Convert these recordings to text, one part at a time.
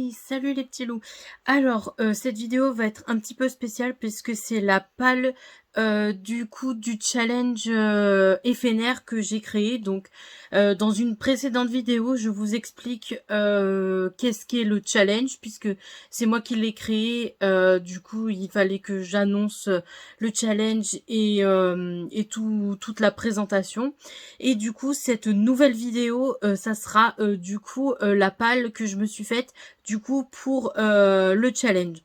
Hey, salut les petits loups. Alors, cette vidéo va être un petit peu spéciale puisque c'est la palle du coup du challenge éphémère que j'ai créé. Donc, dans une précédente vidéo, je vous explique qu'est-ce qu'est le challenge puisque c'est moi qui l'ai créé. Du coup, il fallait que j'annonce le challenge et toute la présentation. Et du coup, cette nouvelle vidéo, ça sera du coup la palle que je me suis faite du coup pour le challenge.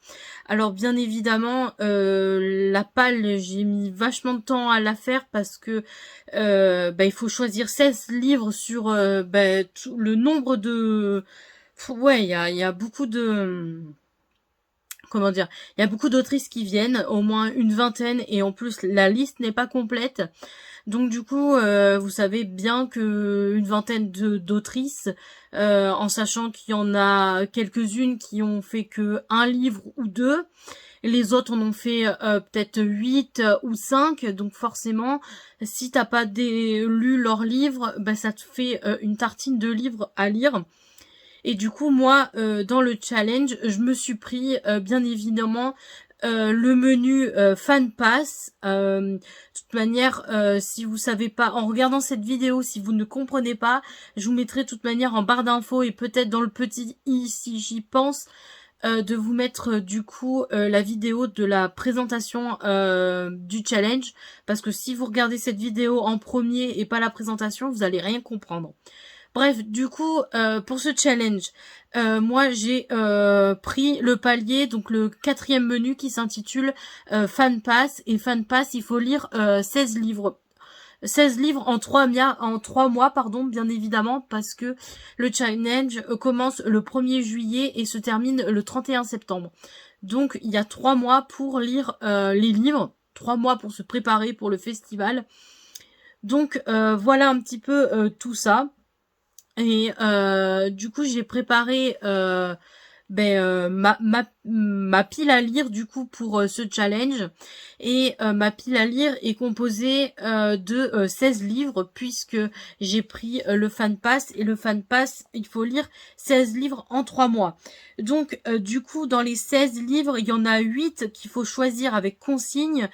Alors bien évidemment, la palle, j'ai mis vachement de temps à la faire parce que il faut choisir 16 livres sur tout le nombre de... Ouais, il y a beaucoup de... Comment dire, il y a beaucoup d'autrices qui viennent, au moins une vingtaine, et en plus la liste n'est pas complète. Donc du coup, vous savez bien que une vingtaine d'autrices, en sachant qu'il y en a quelques-unes qui ont fait que un livre ou deux, les autres en ont fait peut-être 8 ou 5, donc forcément, si t'as pas lu leur livre, ça te fait une tartine de livres à lire. Et du coup, moi, dans le challenge, je me suis pris, bien évidemment, le menu Fan Pass. De toute manière, si vous savez pas, en regardant cette vidéo, si vous ne comprenez pas, je vous mettrai de toute manière en barre d'infos et peut-être dans le petit i si j'y pense, de vous mettre du coup la vidéo de la présentation du challenge, parce que si vous regardez cette vidéo en premier et pas la présentation, vous allez rien comprendre. Bref, du coup, pour ce challenge, moi j'ai pris le palier, donc le 4e menu qui s'intitule Fan Pass. Et Fan Pass, il faut lire 16 livres. 16 livres en 3 mois, pardon, bien évidemment, parce que le challenge commence le 1er juillet et se termine le 31 septembre. Donc, il y a 3 mois pour lire les livres, 3 mois pour se préparer pour le festival. Donc, voilà un petit peu tout ça. Et du coup, j'ai préparé ma pile à lire du coup pour ce challenge. Et ma pile à lire est composée de 16 livres puisque j'ai pris le Fan Pass. Et le Fan Pass, il faut lire 16 livres en 3 mois. Donc du coup, dans les 16 livres, il y en a 8 qu'il faut choisir avec consigne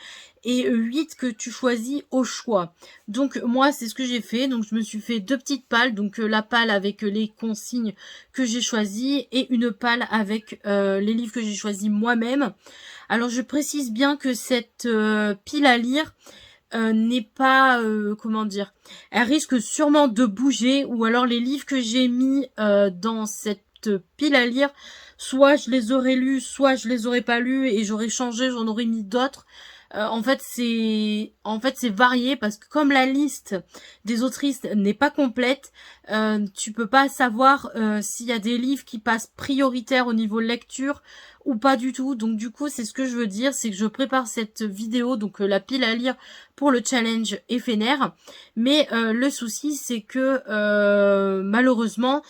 et 8 que tu choisis au choix. Donc moi, c'est ce que j'ai fait. Donc je me suis fait 2 petites pales. Donc la palle avec les consignes que j'ai choisies et une palle avec les livres que j'ai choisis moi-même. Alors je précise bien que cette pile à lire n'est pas, comment dire, elle risque sûrement de bouger, ou alors les livres que j'ai mis dans cette pile à lire, soit je les aurais lus, soit je les aurais pas lus et j'aurais changé, j'en aurais mis d'autres. En fait, c'est varié parce que comme la liste des autrices n'est pas complète, tu peux pas savoir s'il y a des livres qui passent prioritaire au niveau lecture ou pas du tout. Donc du coup, c'est ce que je veux dire, c'est que je prépare cette vidéo, donc la pile à lire pour le challenge éphémère. Mais le souci, c'est que malheureusement,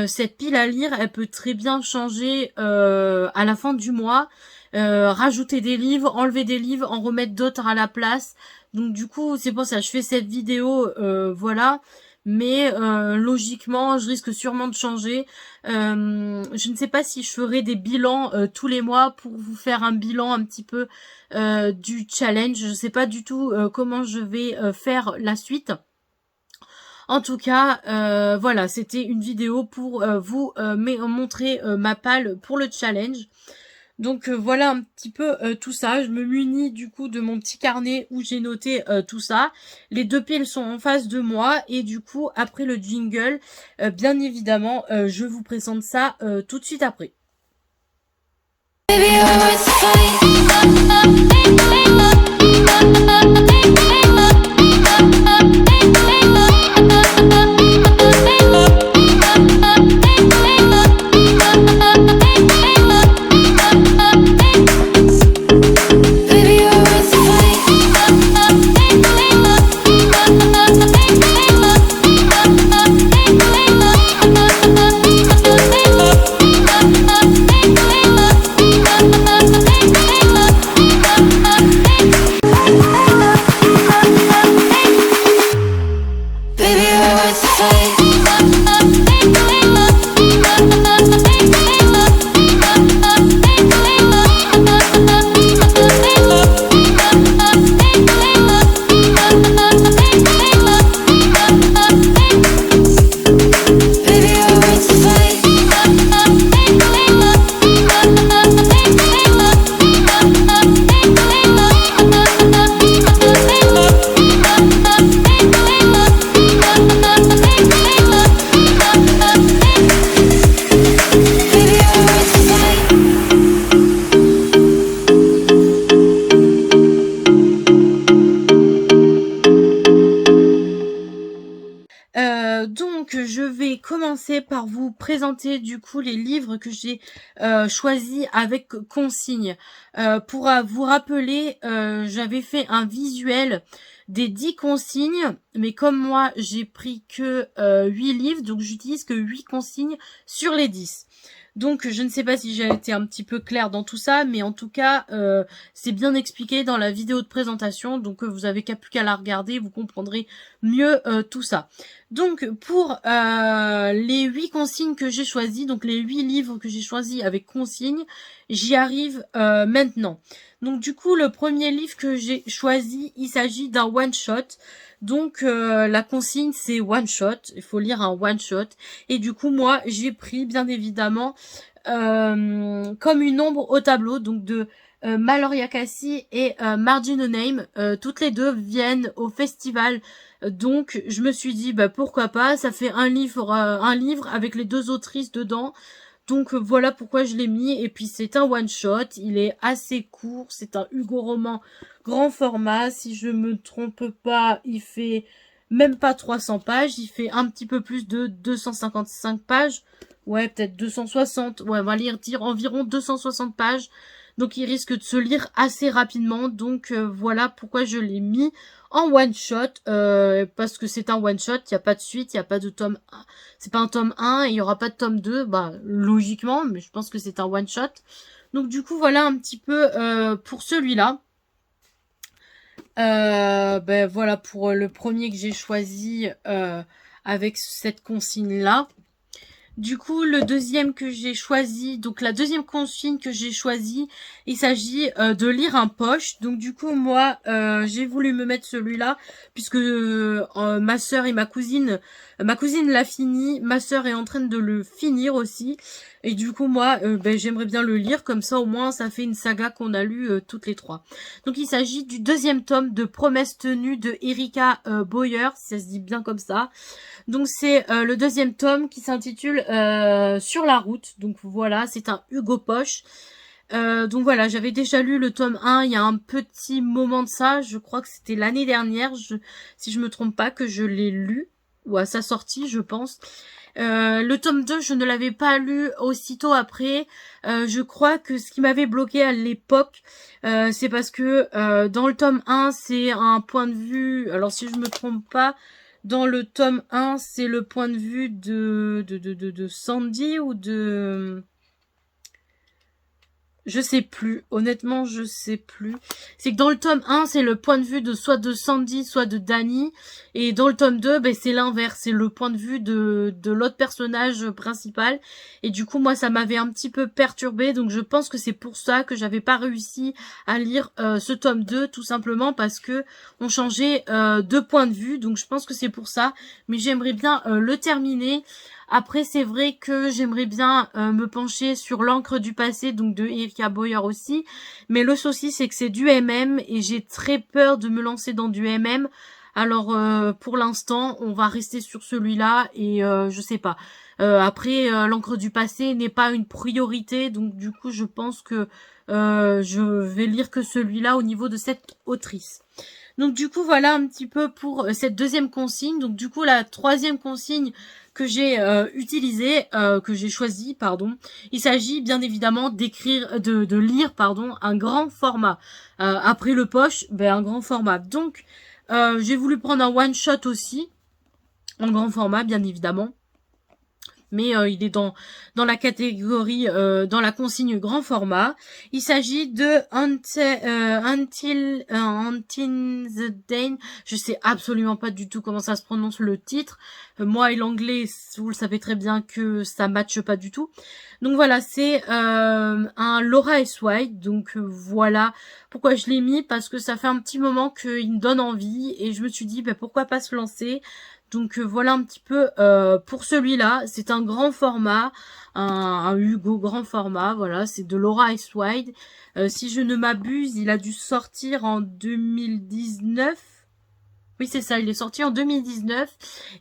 cette pile à lire, elle peut très bien changer à la fin du mois. Rajouter des livres, enlever des livres, en remettre d'autres à la place. Donc du coup, c'est pour ça que je fais cette vidéo, voilà. Mais logiquement, je risque sûrement de changer. Je ne sais pas si je ferai des bilans tous les mois pour vous faire un bilan un petit peu du challenge. Je ne sais pas du tout comment je vais faire la suite. En tout cas, voilà, c'était une vidéo pour vous montrer ma palle pour le challenge. Donc voilà un petit peu tout ça. Je me munis du coup de mon petit carnet où j'ai noté tout ça. Les 2 piles sont en face de moi et du coup après le jingle, bien évidemment, je vous présente ça tout de suite après. commencer par vous présenter du coup les livres que j'ai choisis avec consigne. Pour vous rappeler, j'avais fait un visuel des 10 consignes, mais comme moi j'ai pris que 8 livres, donc j'utilise que 8 consignes sur les 10. Donc je ne sais pas si j'ai été un petit peu claire dans tout ça, mais en tout cas c'est bien expliqué dans la vidéo de présentation, donc vous avez plus qu'à la regarder, vous comprendrez mieux tout ça. Donc pour les 8 consignes que j'ai choisies, donc les 8 livres que j'ai choisis avec consignes, j'y arrive maintenant. Donc du coup le premier livre que j'ai choisi, il s'agit d'un one shot. Donc la consigne c'est one shot, il faut lire un one shot. Et du coup moi j'ai pris bien évidemment comme une ombre au tableau, donc de Maloria Cassie et Margin No Name. Toutes les deux viennent au festival, donc je me suis dit bah pourquoi pas, ça fait un livre avec les deux autrices dedans. Donc voilà pourquoi je l'ai mis. Et puis c'est un one shot, il est assez court, c'est un Hugo roman grand format, si je me trompe pas, il fait même pas 300 pages, il fait un petit peu plus de 255 pages. Ouais, peut-être 260. Ouais, on va dire environ 260 pages. Donc il risque de se lire assez rapidement. Donc voilà pourquoi je l'ai mis en one shot. Parce que c'est un one shot, il n'y a pas de suite, il n'y a pas de tome 1. C'est pas un tome 1 et il n'y aura pas de tome 2. Bah logiquement, mais je pense que c'est un one shot. Donc du coup voilà un petit peu pour celui-là. Ben voilà pour le premier que j'ai choisi avec cette consigne là. Du coup, le deuxième que j'ai choisi, donc la deuxième consigne que j'ai choisi, il s'agit de lire un poche. Donc du coup, moi, j'ai voulu me mettre celui-là, puisque ma sœur et ma cousine l'a fini, ma sœur est en train de le finir aussi. Et du coup, moi, ben, j'aimerais bien le lire, comme ça au moins, ça fait une saga qu'on a lue toutes les trois. Donc il s'agit du deuxième tome de Promesse tenue de Erika Boyer, si ça se dit bien comme ça. Donc c'est le deuxième tome qui s'intitule Sur la route. Donc voilà, c'est un Hugo Poche. Donc voilà, j'avais déjà lu le tome 1 il y a un petit moment de ça. Je crois que c'était l'année dernière, si je me trompe pas, que je l'ai lu. Ou à sa sortie, je pense. Le tome 2, je ne l'avais pas lu aussitôt après. Je crois que ce qui m'avait bloqué à l'époque, c'est parce que dans le tome 1, c'est un point de vue... Alors si je me trompe pas... Dans le tome 1, c'est le point de vue de Sandy ou de... Je sais plus, honnêtement je sais plus. C'est que dans le tome 1, c'est le point de vue de soit de Sandy, soit de Danny. Et dans le tome 2, ben, c'est l'inverse, c'est le point de vue de l'autre personnage principal. Et du coup, moi, ça m'avait un petit peu perturbée. Donc je pense que c'est pour ça que j'avais pas réussi à lire ce tome 2, tout simplement parce que on changeait de point de vue. Donc je pense que c'est pour ça. Mais j'aimerais bien le terminer. Après, c'est vrai que j'aimerais bien me pencher sur l'encre du passé, donc de Erika Boyer aussi. Mais le souci, c'est que c'est du MM et j'ai très peur de me lancer dans du MM. Alors, pour l'instant, on va rester sur celui-là et je sais pas. Après, l'encre du passé n'est pas une priorité, donc du coup, je pense que je vais lire que celui-là au niveau de cette autrice. Donc du coup, voilà un petit peu pour cette deuxième consigne. Donc du coup, la troisième consigne que j'ai utilisée, que j'ai choisie, pardon, il s'agit bien évidemment d'écrire, de lire, pardon, un grand format. Après le poche, ben un grand format. Donc, j'ai voulu prendre un one shot aussi, en grand format, bien évidemment. Mais il est dans la catégorie, dans la consigne grand format. Il s'agit de Until the Day. Je sais absolument pas du tout comment ça se prononce le titre. Moi et l'anglais, vous le savez très bien que ça matche pas du tout. Donc voilà, c'est un Laura S. White. Donc voilà pourquoi je l'ai mis, parce que ça fait un petit moment qu'il me donne envie. Et je me suis dit, bah, pourquoi pas se lancer. Donc voilà un petit peu pour celui-là. C'est un grand format, un Hugo grand format. Voilà, c'est de Laura S. White. Si je ne m'abuse, il a dû sortir en 2019. Oui, c'est ça, il est sorti en 2019.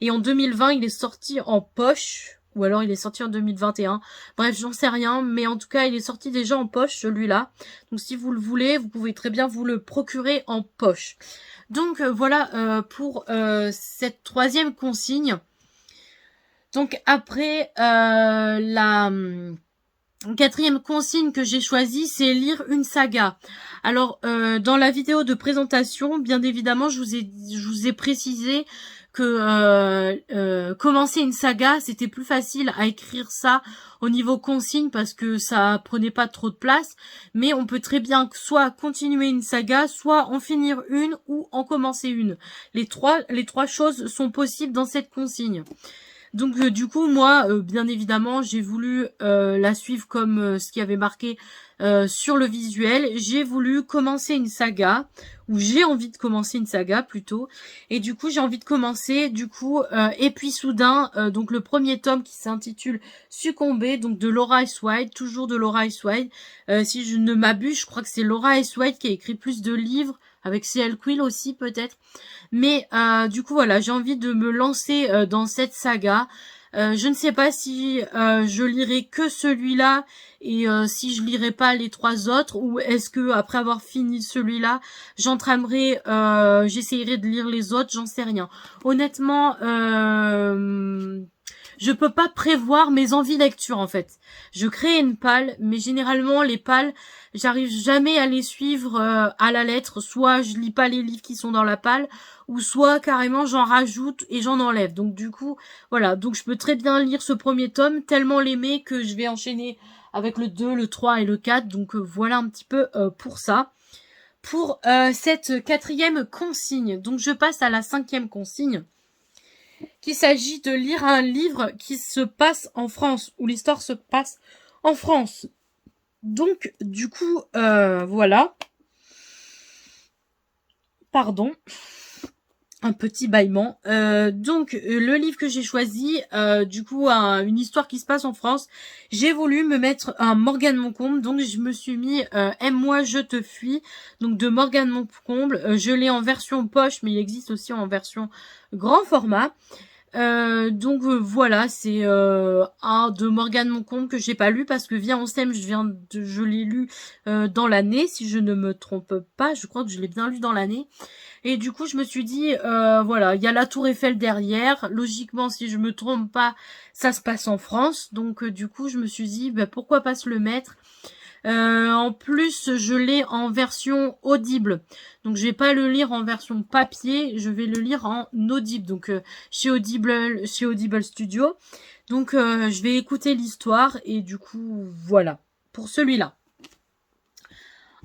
Et en 2020, il est sorti en poche. Ou alors il est sorti en 2021. Bref, j'en sais rien. Mais en tout cas, il est sorti déjà en poche, celui-là. Donc si vous le voulez, vous pouvez très bien vous le procurer en poche. Donc voilà pour cette troisième consigne. Donc après, la quatrième consigne que j'ai choisie, c'est lire une saga. Alors, dans la vidéo de présentation, bien évidemment, je vous ai précisé que commencer une saga, c'était plus facile à écrire ça au niveau consigne parce que ça prenait pas trop de place. Mais on peut très bien soit continuer une saga, soit en finir une ou en commencer une. Les trois choses sont possibles dans cette consigne. Donc du coup, moi, bien évidemment, j'ai voulu la suivre comme ce qui avait marqué sur le visuel. J'ai voulu commencer une saga, ou j'ai envie de commencer une saga plutôt. Et du coup, j'ai envie de commencer, et puis soudain, donc le premier tome qui s'intitule Succomber, donc de Laura S. White, toujours de Laura S. White. Si je ne m'abuse, je crois que c'est Laura S. White qui a écrit plus de livres, avec C.L. Quill aussi peut-être. Mais du coup, voilà, j'ai envie de me lancer dans cette saga. Je ne sais pas si je lirai que celui-là et si je lirai pas les trois autres, ou est-ce que après avoir fini celui-là, j'entamerai, j'essayerai de lire les autres, j'en sais rien. Honnêtement, je peux pas prévoir mes envies lecture en fait. Je crée une palle, mais généralement les pales, j'arrive jamais à les suivre à la lettre. Soit je lis pas les livres qui sont dans la palle, ou soit carrément j'en rajoute et j'en enlève. Donc du coup, voilà. Donc je peux très bien lire ce premier tome, tellement l'aimer que je vais enchaîner avec le 2, le 3 et le 4. Donc voilà un petit peu pour ça. Pour cette quatrième consigne. Donc je passe à la cinquième consigne, qu'il s'agit de lire un livre qui se passe en France, où l'histoire se passe en France. Donc, du coup, voilà. Pardon. Un petit bâillement. Le livre que j'ai choisi, une histoire qui se passe en France. J'ai voulu me mettre un Morgane Moncomble, donc je me suis mis Aime-moi, je te fuis, donc de Morgane Moncomble. Je l'ai en version poche, mais il existe aussi en version grand format. Voilà, c'est un de Morgane Moncomble que j'ai pas lu parce que Viens on s'aime, je l'ai lu dans l'année, si je ne me trompe pas, je crois que je l'ai bien lu dans l'année. Et du coup, je me suis dit, voilà, il y a la Tour Eiffel derrière. Logiquement, si je me trompe pas, ça se passe en France. Donc, du coup, je me suis dit, pourquoi pas se le mettre. En plus, je l'ai en version audible. Donc, je vais pas le lire en version papier, je vais le lire en audible. Donc, chez Audible Studio. Donc, je vais écouter l'histoire et du coup, voilà, pour celui-là.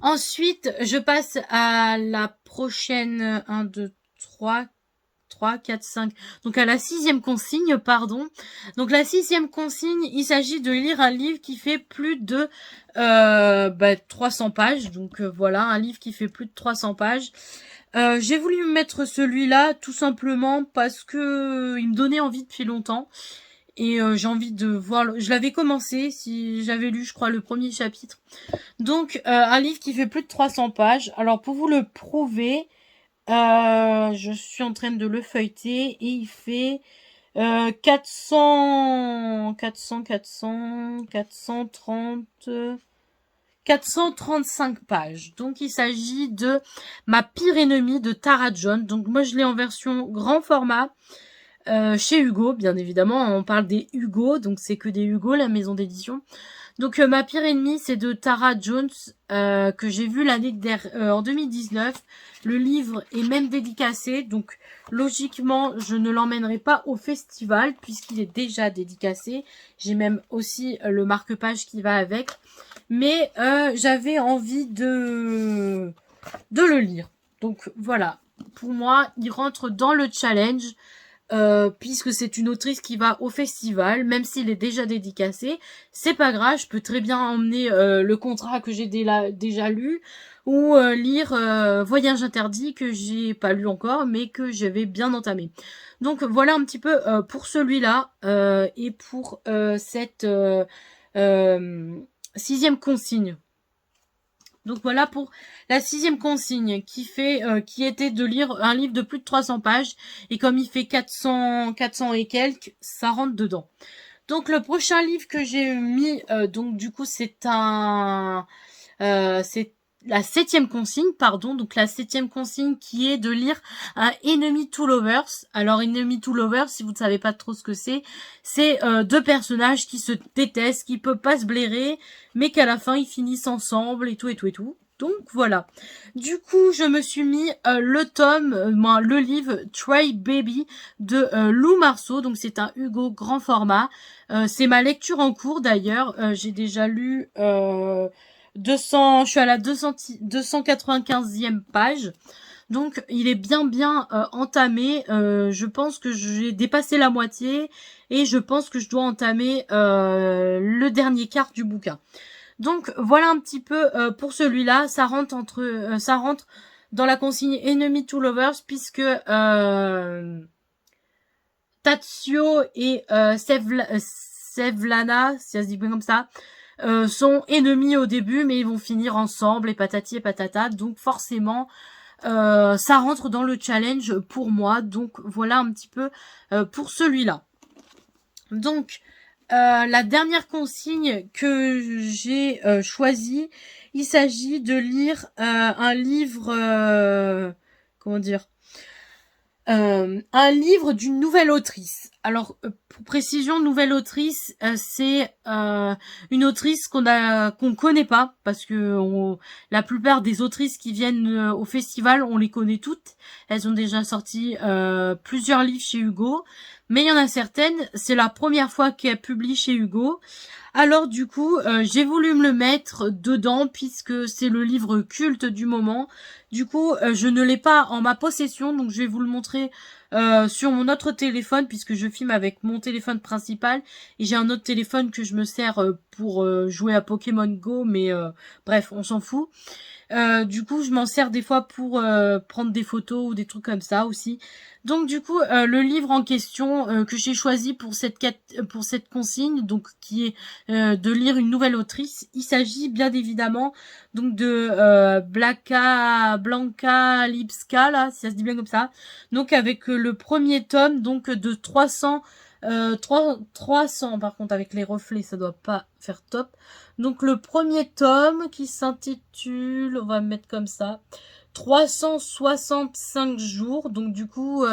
Ensuite, je passe à la prochaine 1, 2, 3, 4, 5. Donc à la sixième consigne, pardon. Donc la sixième consigne, il s'agit de lire un livre qui fait plus de 300 pages. Donc voilà, un livre qui fait plus de 300 pages. J'ai voulu me mettre celui-là tout simplement parce que il me donnait envie depuis longtemps. Et j'ai envie de voir... Je l'avais commencé, si j'avais lu, je crois, le premier chapitre. Donc, un livre qui fait plus de 300 pages. Alors, pour vous le prouver, je suis en train de le feuilleter et il fait 435 pages. Donc, il s'agit de Ma pire ennemie de Tara John. Donc, moi, je l'ai en version grand format. Chez Hugo, bien évidemment, on parle des Hugo, donc c'est que des Hugo, la maison d'édition. Donc Ma pire ennemie, c'est de Tara Jones, que j'ai vu en 2019. Le livre est même dédicacé, donc logiquement, je ne l'emmènerai pas au festival, puisqu'il est déjà dédicacé. J'ai même aussi le marque-page qui va avec. Mais j'avais envie de le lire. Donc voilà, pour moi, il rentre dans le challenge. Puisque c'est une autrice qui va au festival, même s'il est déjà dédicacé, c'est pas grave, je peux très bien emmener le contrat que j'ai déjà lu, ou lire Voyage interdit que j'ai pas lu encore, mais que j'avais bien entamé. Donc voilà un petit peu pour celui-là, et pour cette sixième consigne. Donc voilà pour la sixième consigne qui était de lire un livre de plus de 300 pages. Et comme il fait 400 et quelques, ça rentre dedans. Donc le prochain livre que j'ai mis, donc du coup c'est la 7e consigne, pardon, donc la 7e consigne qui est de lire un Enemy to Lovers. Alors Enemy to Lovers, si vous ne savez pas trop ce que c'est deux personnages qui se détestent, qui peuvent pas se blairer, mais qu'à la fin ils finissent ensemble et tout et tout et tout. Donc voilà. Du coup, je me suis mis le livre Try Baby de Lou Marceau. Donc c'est un Hugo grand format. C'est ma lecture en cours d'ailleurs. J'ai déjà lu 200, je suis à la 295e page. Donc il est bien entamé. Je pense que j'ai dépassé la moitié et je pense que je dois entamer le dernier quart du bouquin. Donc voilà un petit peu pour celui-là. Ça rentre dans la consigne Enemy to Lovers puisque Tatsuo et Sevlana, si ça se dit bien comme ça, sont ennemis au début, mais ils vont finir ensemble et patati et patata. Donc forcément, ça rentre dans le challenge pour moi. Donc voilà un petit peu pour celui-là. Donc la dernière consigne que j'ai choisie, il s'agit de lire un livre, comment dire, un livre d'une nouvelle autrice. Alors, pour précision, nouvelle autrice, c'est une autrice qu'on connaît pas, parce que la plupart des autrices qui viennent au festival, on les connaît toutes. Elles ont déjà sorti plusieurs livres chez Hugo, mais il y en a certaines, c'est la première fois qu'elles publient chez Hugo. Alors du coup, j'ai voulu me le mettre dedans puisque c'est le livre culte du moment. Du coup, je ne l'ai pas en ma possession, donc je vais vous le montrer sur mon autre téléphone puisque je filme avec mon téléphone principal et j'ai un autre téléphone que je me sers pour jouer à Pokémon Go, mais bref, on s'en fout. Du coup, je m'en sers des fois pour prendre des photos ou des trucs comme ça aussi. Donc du coup, le livre en question que j'ai choisi pour cette consigne, donc qui est de lire une nouvelle autrice, il s'agit bien évidemment donc de Blanca Lipska, là, si ça se dit bien comme ça. Donc avec le premier tome donc de 300 par contre avec les reflets ça doit pas faire top. Donc le premier tome qui s'intitule, on va mettre comme ça, 365 jours. Donc du coup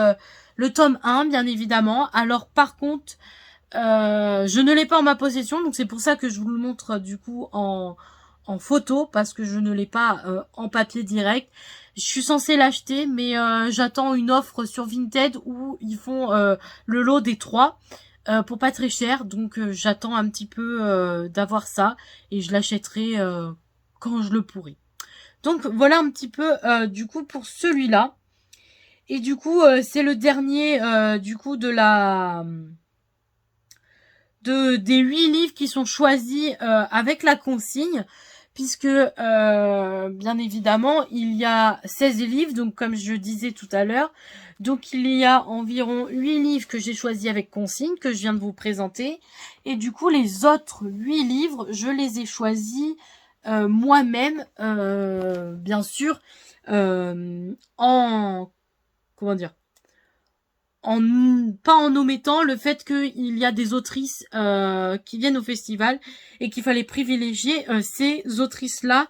le tome 1 bien évidemment. Alors par contre je ne l'ai pas en ma possession, donc c'est pour ça que je vous le montre du coup en photo, parce que je ne l'ai pas en papier direct. Je suis censée l'acheter, mais j'attends une offre sur Vinted où ils font le lot des 3 pour pas très cher. Donc j'attends un petit peu d'avoir ça et je l'achèterai quand je le pourrai. Donc voilà un petit peu du coup pour celui-là. Et du coup c'est le dernier du coup des 8 livres qui sont choisis avec la consigne, puisque bien évidemment il y a 16 livres, donc comme je disais tout à l'heure, donc il y a environ 8 livres que j'ai choisis avec consigne, que je viens de vous présenter, et du coup les autres 8 livres, je les ai choisis moi-même, bien sûr, en... comment dire, pas en omettant le fait qu'il y a des autrices qui viennent au festival et qu'il fallait privilégier ces autrices-là.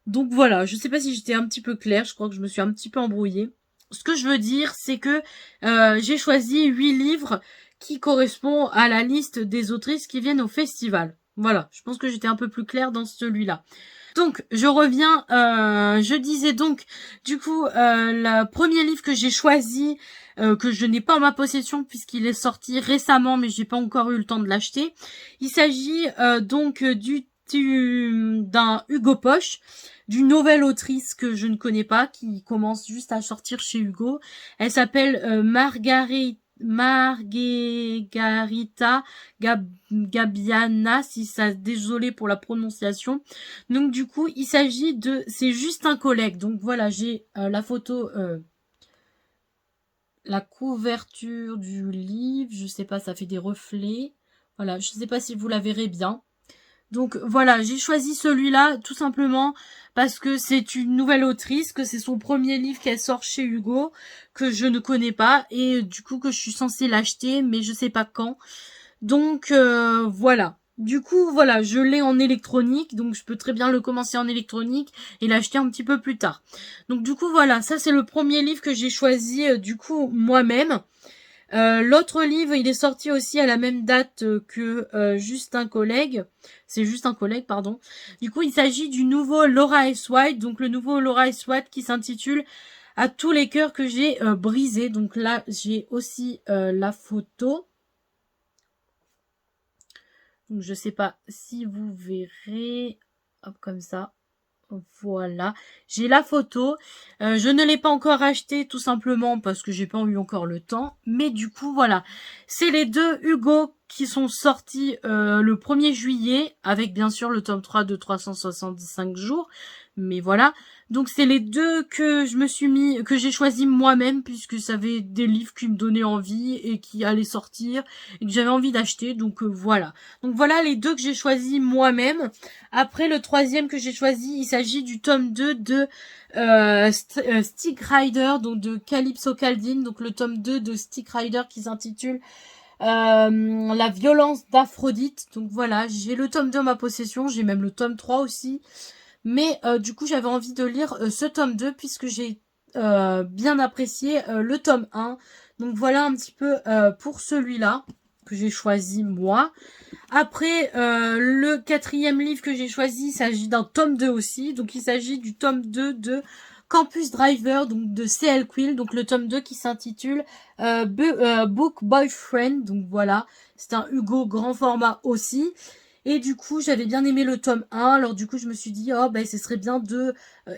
Donc voilà, je sais pas si j'étais un petit peu claire, je crois que je me suis un petit peu embrouillée. Ce que je veux dire, c'est que j'ai choisi 8 livres qui correspondent à la liste des autrices qui viennent au festival. Voilà, je pense que j'étais un peu plus claire dans celui-là. Donc, je reviens, je disais donc, du coup, le premier livre que j'ai choisi, que je n'ai pas en ma possession puisqu'il est sorti récemment, mais j'ai pas encore eu le temps de l'acheter. Il s'agit donc d'un Hugo Poche, d'une nouvelle autrice que je ne connais pas, qui commence juste à sortir chez Hugo. Elle s'appelle Margherita Gabbiana, si ça, désolé pour la prononciation. Donc du coup, il s'agit de, c'est juste un collègue. Donc voilà, j'ai la photo, la couverture du livre. Je sais pas, ça fait des reflets. Voilà, je sais pas si vous la verrez bien. Donc voilà, j'ai choisi celui-là tout simplement parce que c'est une nouvelle autrice, que c'est son premier livre qu'elle sort chez Hugo, que je ne connais pas et du coup que je suis censée l'acheter, mais je sais pas quand. Donc voilà. Du coup, voilà, je l'ai en électronique, donc je peux très bien le commencer en électronique et l'acheter un petit peu plus tard. Donc du coup, voilà, ça c'est le premier livre que j'ai choisi, du coup, moi-même. L'autre livre, il est sorti aussi à la même date que Juste un collègue. C'est Juste un collègue, pardon. Du coup, il s'agit du nouveau Laura S. White, donc le nouveau Laura S. White qui s'intitule À tous les cœurs que j'ai brisés. Donc là, j'ai aussi la photo. Donc je sais pas si vous verrez. Hop, comme ça. Voilà, j'ai la photo. Je ne l'ai pas encore acheté tout simplement parce que j'ai pas eu encore le temps. Mais du coup, voilà. C'est les deux Hugo qui sont sortis le 1er juillet avec bien sûr le tome 3 de 365 jours. Mais voilà. Donc c'est les deux que que j'ai choisi moi-même puisque ça avait des livres qui me donnaient envie et qui allaient sortir et que j'avais envie d'acheter. Donc voilà. Donc voilà les deux que j'ai choisis moi-même. Après, le troisième que j'ai choisi, il s'agit du tome 2 de Stick Rider, donc de Calypso Caldine, donc le tome 2 de Stick Rider qui s'intitule La violence d'Aphrodite. Donc voilà, j'ai le tome 2 en ma possession, j'ai même le tome 3 aussi. Mais du coup, j'avais envie de lire ce tome 2 puisque j'ai bien apprécié le tome 1. Donc voilà un petit peu pour celui-là que j'ai choisi moi. Après, le quatrième livre que j'ai choisi, il s'agit d'un tome 2 aussi. Donc, il s'agit du tome 2 de Campus Driver, donc de C.L. Quill. Donc, le tome 2 qui s'intitule Book Boyfriend. Donc, voilà. C'est un Hugo grand format aussi. Et du coup, j'avais bien aimé le tome 1. Alors, du coup, je me suis dit, oh, ben, ce serait bien de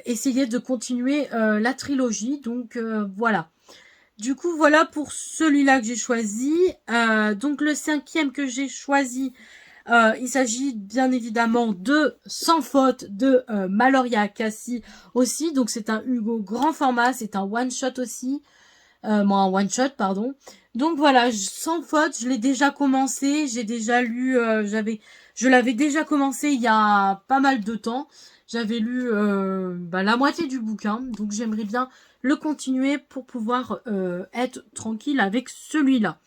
essayer de continuer la trilogie. Donc, voilà. Du coup, voilà pour celui-là que j'ai choisi. Donc, le cinquième que j'ai choisi, il s'agit bien évidemment de Sans faute de Maloria Cassie aussi. Donc, c'est un Hugo grand format, c'est un one-shot aussi. Un one-shot, pardon. Donc, voilà, Sans faute, je l'ai déjà commencé. J'ai déjà lu, je l'avais déjà commencé il y a pas mal de temps. J'avais lu la moitié du bouquin. Donc, j'aimerais bien le continuer pour pouvoir être tranquille avec celui-là.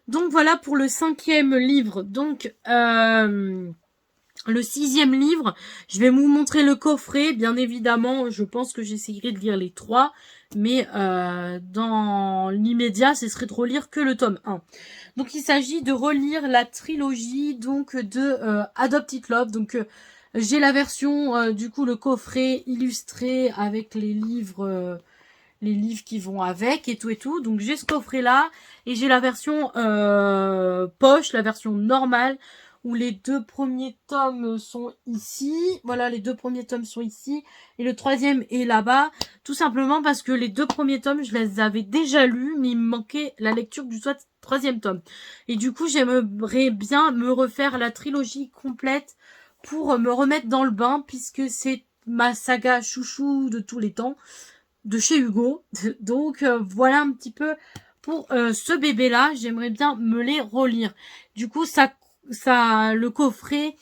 Donc voilà pour le cinquième livre. Donc le sixième livre, je vais vous montrer le coffret. Bien évidemment, je pense que j'essayerai de lire les trois. Mais dans l'immédiat, ce serait de relire que le tome 1. Donc il s'agit de relire la trilogie donc de Adopt It Love. Donc j'ai la version du coup le coffret illustré avec les livres qui vont avec et tout. Donc j'ai ce coffret là et j'ai la version poche, la version normale où les deux premiers tomes sont ici. Voilà, les deux premiers tomes sont ici et le troisième est là-bas. Tout simplement parce que les deux premiers tomes, je les avais déjà lus, mais il me manquait la lecture du troisième tome. Et du coup, j'aimerais bien me refaire la trilogie complète pour me remettre dans le bain puisque c'est ma saga chouchou de tous les temps de chez Hugo. Donc voilà un petit peu pour ce bébé là, j'aimerais bien me les relire. Du coup ça le coffret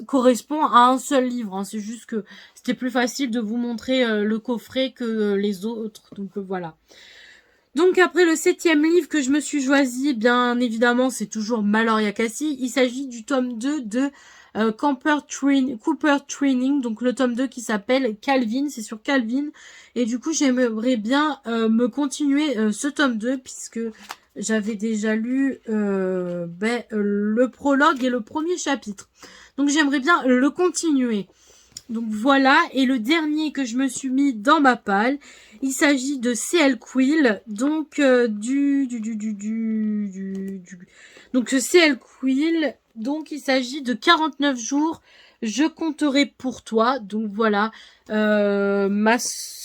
correspond à un seul livre, hein. C'est juste que c'était plus facile de vous montrer le coffret que les autres. Donc voilà. Donc après le septième livre que je me suis choisi, bien évidemment, c'est toujours Maloria Cassie. Il s'agit du tome 2 de Cooper Training, donc le tome 2 qui s'appelle Calvin, c'est sur Calvin. Et du coup, j'aimerais bien me continuer ce tome 2 puisque j'avais déjà lu le prologue et le premier chapitre. Donc j'aimerais bien le continuer. Donc voilà, et le dernier que je me suis mis dans ma palle, il s'agit de C.L. Quill, donc donc C.L. Quill, donc il s'agit de 49 jours, je compterai pour toi. Donc voilà, ma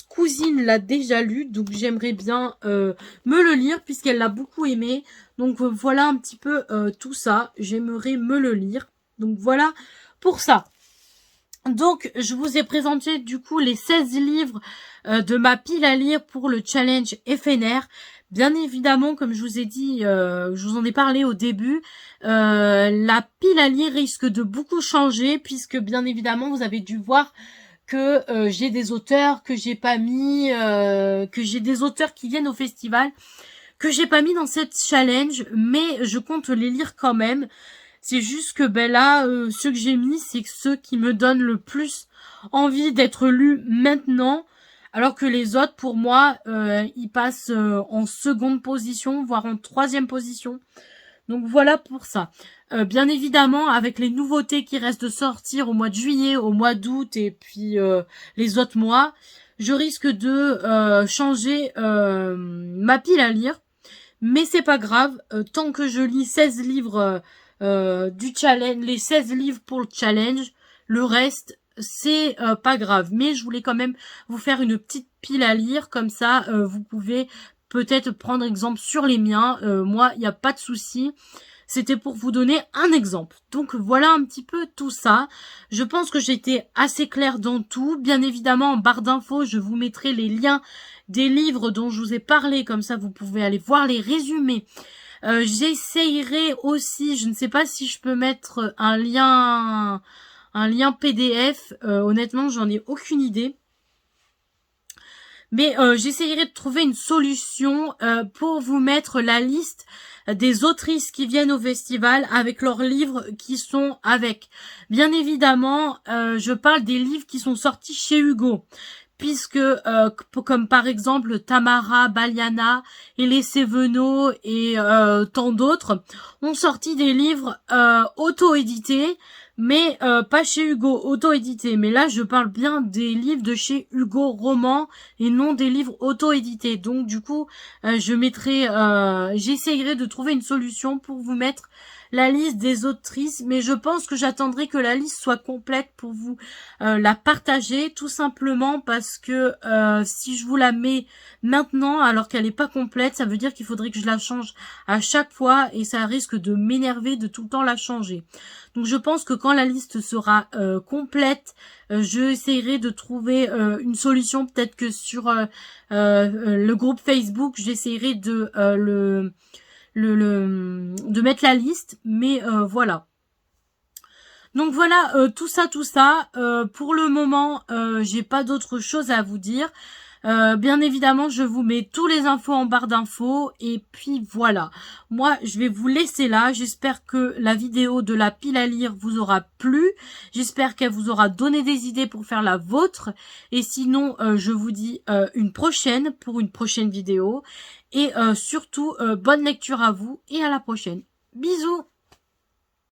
cousine l'a déjà lu, donc j'aimerais bien me le lire puisqu'elle l'a beaucoup aimé. Donc voilà un petit peu tout ça, j'aimerais me le lire. Donc voilà pour ça. Donc, je vous ai présenté du coup les 16 livres de ma pile à lire pour le challenge FNR. Bien évidemment, comme je vous ai dit, je vous en ai parlé au début, la pile à lire risque de beaucoup changer puisque bien évidemment, vous avez dû voir que j'ai des auteurs que j'ai pas mis, que j'ai des auteurs qui viennent au festival que j'ai pas mis dans cette challenge, mais je compte les lire quand même. C'est juste que ben là, ceux que j'ai mis, c'est ceux qui me donnent le plus envie d'être lus maintenant, alors que les autres, pour moi, ils passent en seconde position, voire en troisième position. Donc voilà pour ça. Bien évidemment, avec les nouveautés qui restent de sortir au mois de juillet, au mois d'août et puis les autres mois, je risque de changer ma pile à lire. Mais c'est pas grave, tant que je lis 16 livres du challenge, les 16 livres pour le challenge, le reste, c'est pas grave. Mais je voulais quand même vous faire une petite pile à lire, comme ça vous pouvez peut-être prendre exemple sur les miens. Moi, il n'y a pas de souci. C'était pour vous donner un exemple. Donc voilà un petit peu tout ça. Je pense que j'étais assez claire dans tout. Bien évidemment, en barre d'infos, je vous mettrai les liens des livres dont je vous ai parlé. Comme ça, vous pouvez aller voir les résumés. J'essayerai aussi, je ne sais pas si je peux mettre un lien PDF. Honnêtement, j'en ai aucune idée. Mais j'essayerai de trouver une solution pour vous mettre la liste des autrices qui viennent au festival avec leurs livres qui sont avec. Bien évidemment, je parle des livres qui sont sortis chez Hugo. Puisque, comme par exemple Tamara Baliana, Elie Sévenot et tant d'autres, ont sorti des livres auto-édités, mais pas chez Hugo, auto-édités. Mais là, je parle bien des livres de chez Hugo Roman et non des livres auto-édités. Donc, du coup, j'essayerai de trouver une solution pour vous mettre la liste des autrices, mais je pense que j'attendrai que la liste soit complète pour vous la partager, tout simplement parce que si je vous la mets maintenant alors qu'elle n'est pas complète, ça veut dire qu'il faudrait que je la change à chaque fois et ça risque de m'énerver de tout le temps la changer. Donc je pense que quand la liste sera complète, je essaierai de trouver une solution, peut-être que sur le groupe Facebook, j'essaierai de de mettre la liste, mais voilà. Donc voilà, tout ça. Pour le moment, j'ai pas d'autre chose à vous dire. Bien évidemment, je vous mets tous les infos en barre d'infos. Et puis voilà. Moi, je vais vous laisser là. J'espère que la vidéo de la pile à lire vous aura plu. J'espère qu'elle vous aura donné des idées pour faire la vôtre. Et sinon, je vous dis une prochaine pour une prochaine vidéo. Et surtout, bonne lecture à vous et à la prochaine. Bisous!